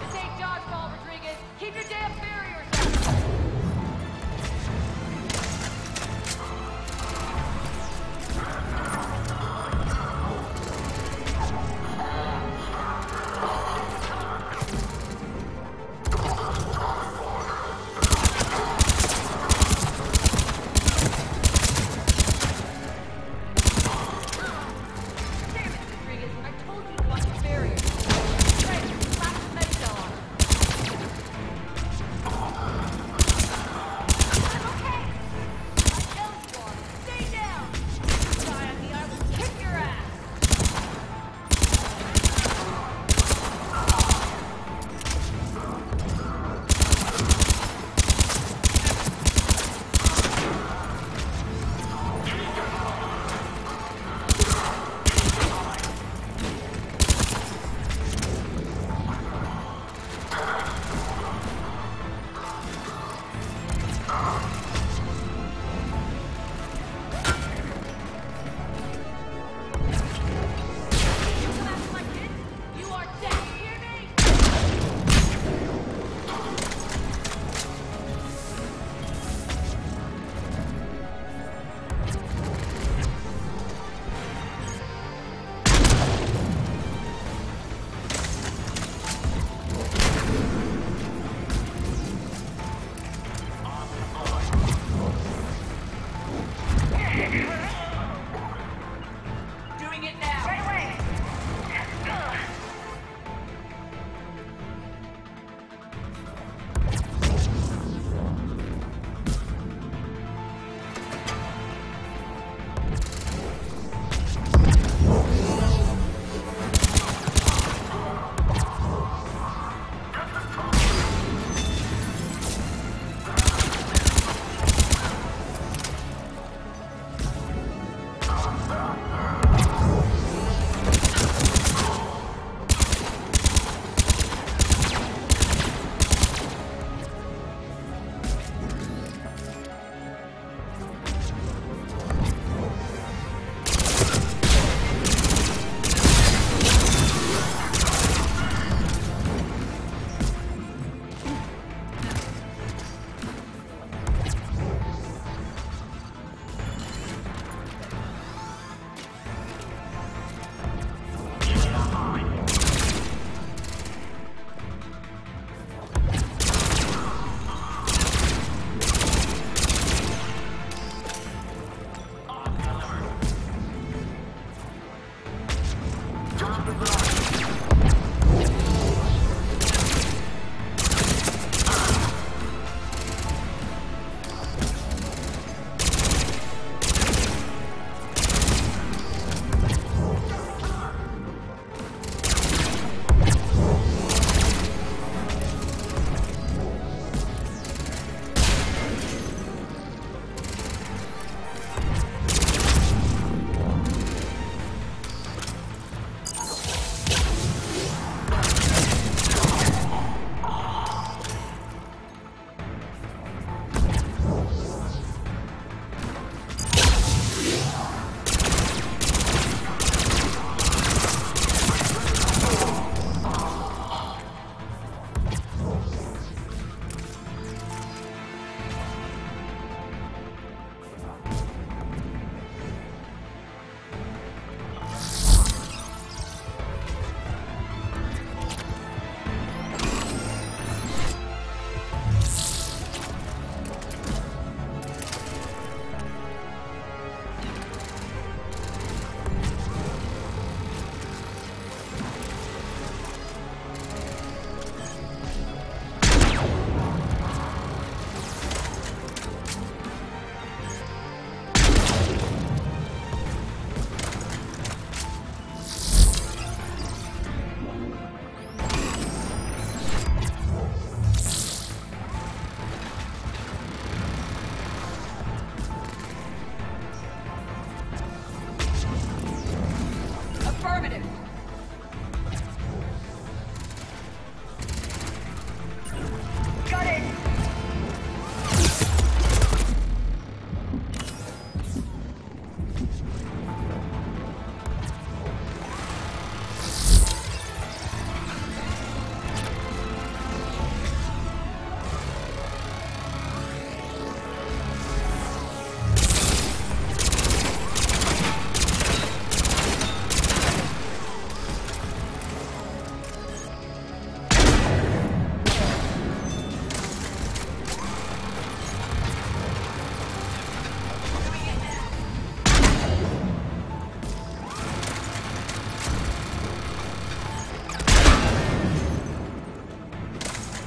This ain't dodgeball, Rodriguez. Keep your damn barriers up!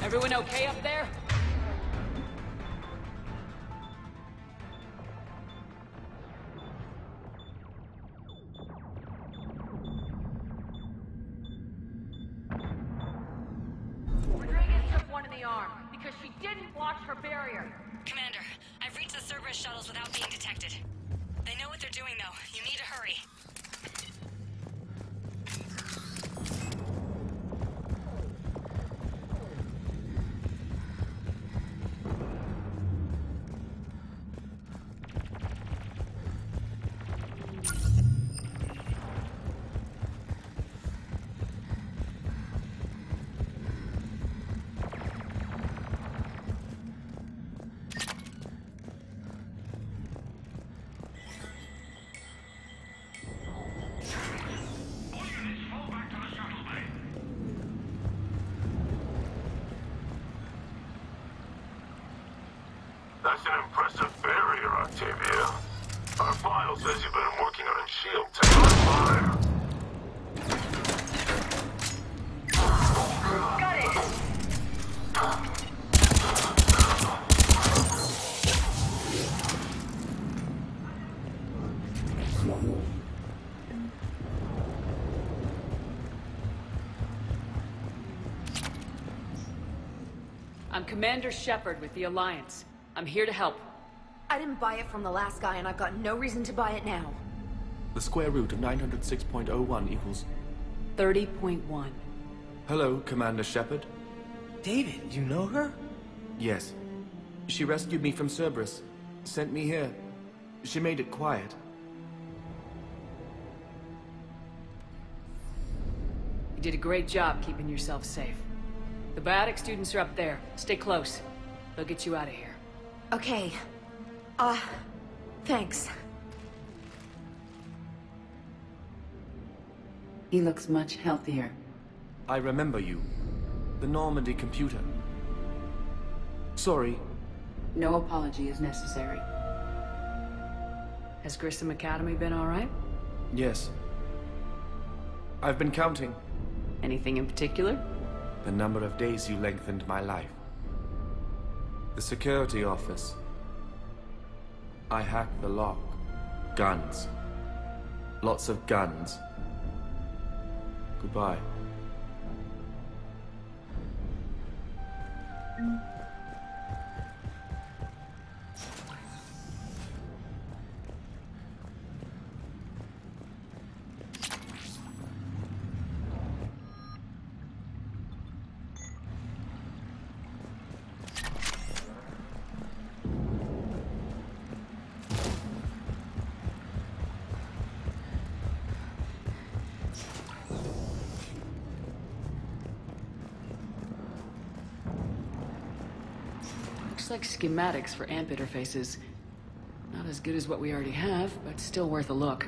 Everyone okay up there? Rodriguez took one in the arm because she didn't watch her barrier. Commander, I've reached the Cerberus shuttles without being detected. They know what they're doing, though. You need to hurry. That's an impressive barrier, Octavia. Our file says you've been working on a shield tank on fire. Got it! I'm Commander Shepard with the Alliance. I'm here to help. I didn't buy it from the last guy, and I've got no reason to buy it now. The square root of 906.01 equals... 30.1. Hello, Commander Shepard. David, you know her? Yes. She rescued me from Cerberus. Sent me here. She made it quiet. You did a great job keeping yourself safe. The biotic students are up there. Stay close. They'll get you out of here. Okay. Thanks. He looks much healthier. I remember you. The Normandy computer. Sorry. No apology is necessary. Has Grissom Academy been all right? Yes. I've been counting. Anything in particular? The number of days you lengthened my life. The security office. I hacked the lock. Guns. Lots of guns. Goodbye. Looks like schematics for AMP interfaces. Not as good as what we already have, but still worth a look.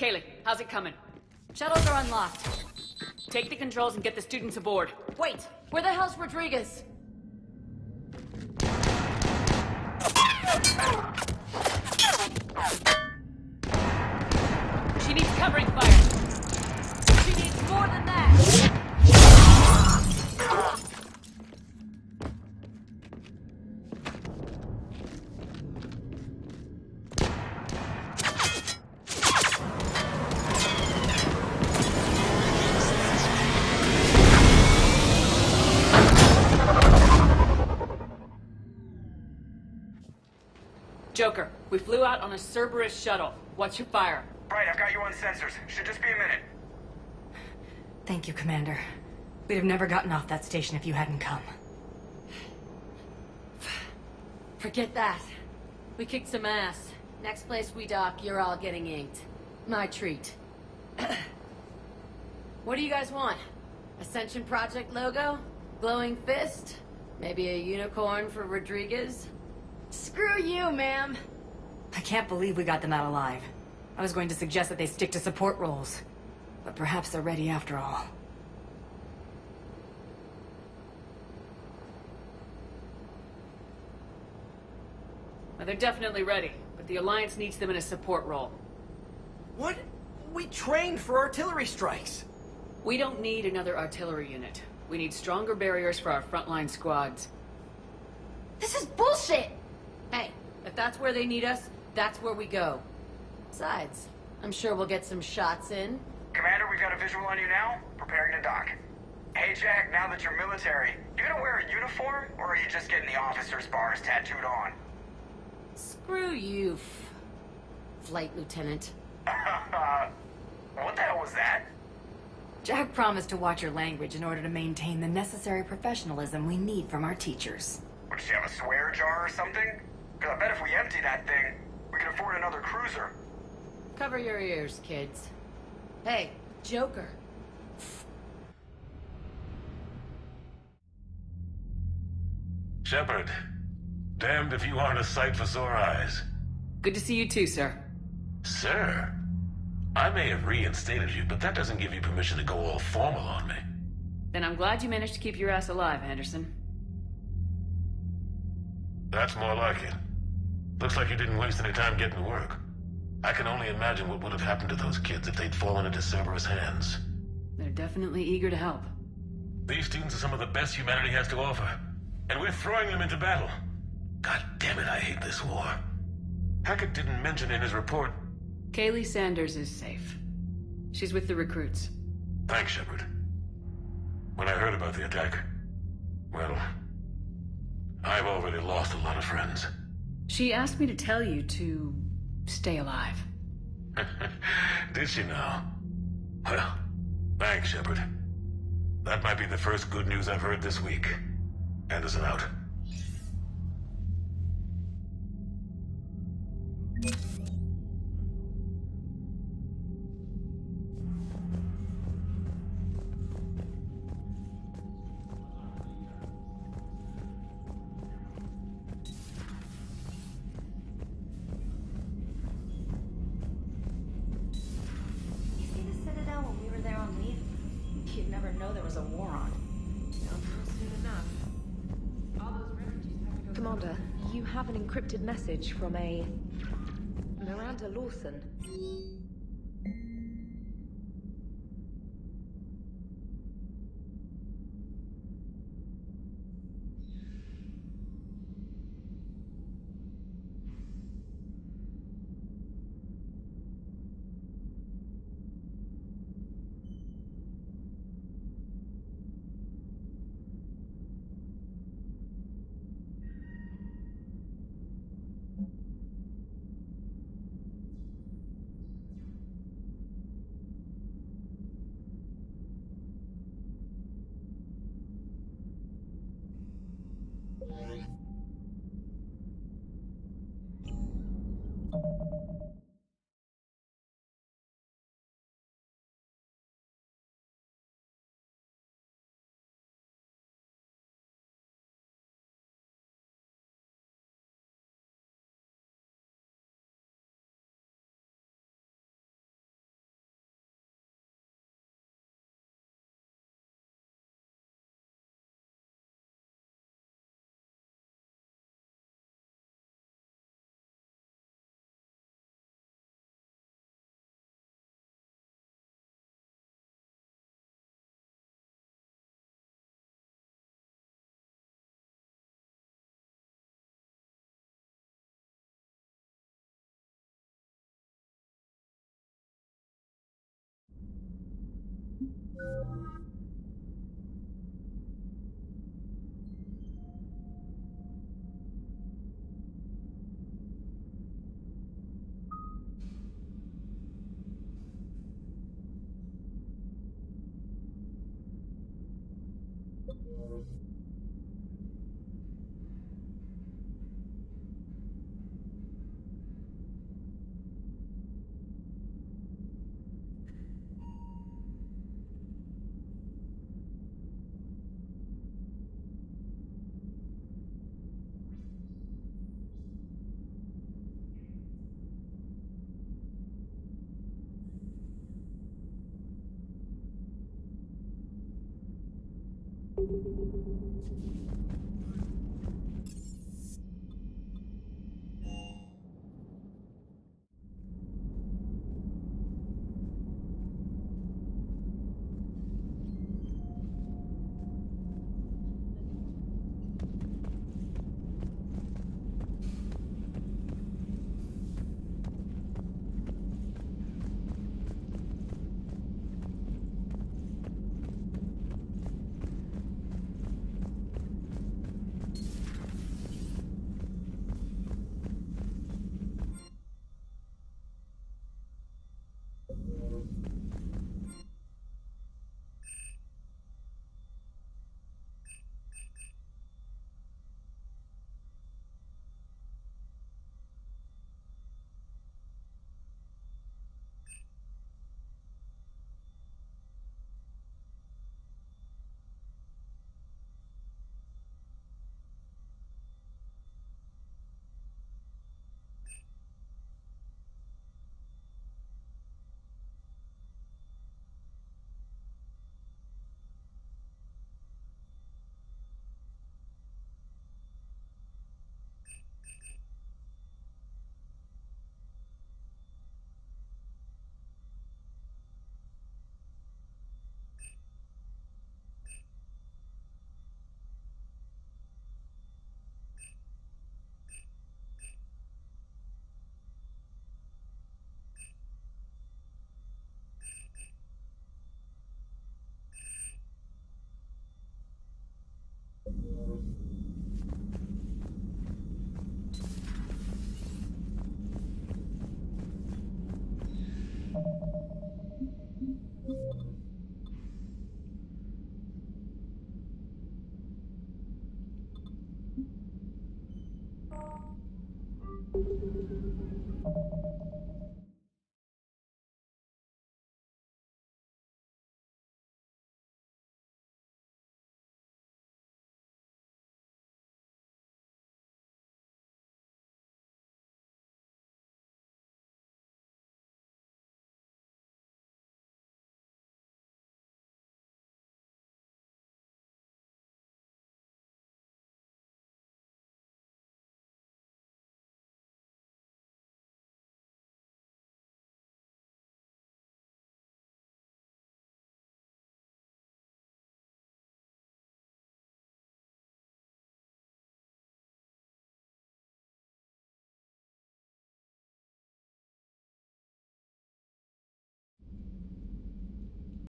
Kaylee, how's it coming? Shuttles are unlocked. Take the controls and get the students aboard. Wait! Where the hell's Rodriguez? She needs covering fire. She needs more than that! Joker, we flew out on a Cerberus shuttle. What's your fire? Right, I've got you on sensors. Should just be a minute. Thank you, Commander. We'd have never gotten off that station if you hadn't come. Forget that. We kicked some ass. Next place we dock, you're all getting inked. My treat. What do you guys want? Ascension Project logo? Glowing fist? Maybe a unicorn for Rodriguez? Screw you, ma'am! I can't believe we got them out alive. I was going to suggest that they stick to support roles. But perhaps they're ready after all. Well, they're definitely ready, but the Alliance needs them in a support role. What? We trained for artillery strikes. We don't need another artillery unit. We need stronger barriers for our frontline squads. This is bullshit! Hey, if that's where they need us, that's where we go. Besides, I'm sure we'll get some shots in. Commander, we got a visual on you now. Preparing to dock. Hey, Jack, now that you're military, you gonna wear a uniform, or are you just getting the officer's bars tattooed on? Screw you, Flight Lieutenant. What the hell was that? Jack promised to watch your language in order to maintain the necessary professionalism we need from our teachers. What, does she have a swear jar or something? Because I bet if we empty that thing, we can afford another cruiser. Cover your ears, kids. Hey, Joker. Shepard, damned if you aren't a sight for sore eyes. Good to see you too, sir. Sir? I may have reinstated you, but that doesn't give you permission to go all formal on me. Then I'm glad you managed to keep your ass alive, Anderson. That's more like it. Looks like you didn't waste any time getting to work. I can only imagine what would have happened to those kids if they'd fallen into Cerberus' hands. They're definitely eager to help. These students are some of the best humanity has to offer, and we're throwing them into battle. God damn it, I hate this war. Hackett didn't mention in his report... Kaylee Sanders is safe. She's with the recruits. Thanks, Shepard. When I heard about the attack, well, I've already lost a lot of friends. She asked me to tell you to stay alive. Did she now? Well, thanks, Shepard. That might be the first good news I've heard this week. Anderson out. Commander, you have an encrypted message from a Miranda Lawson.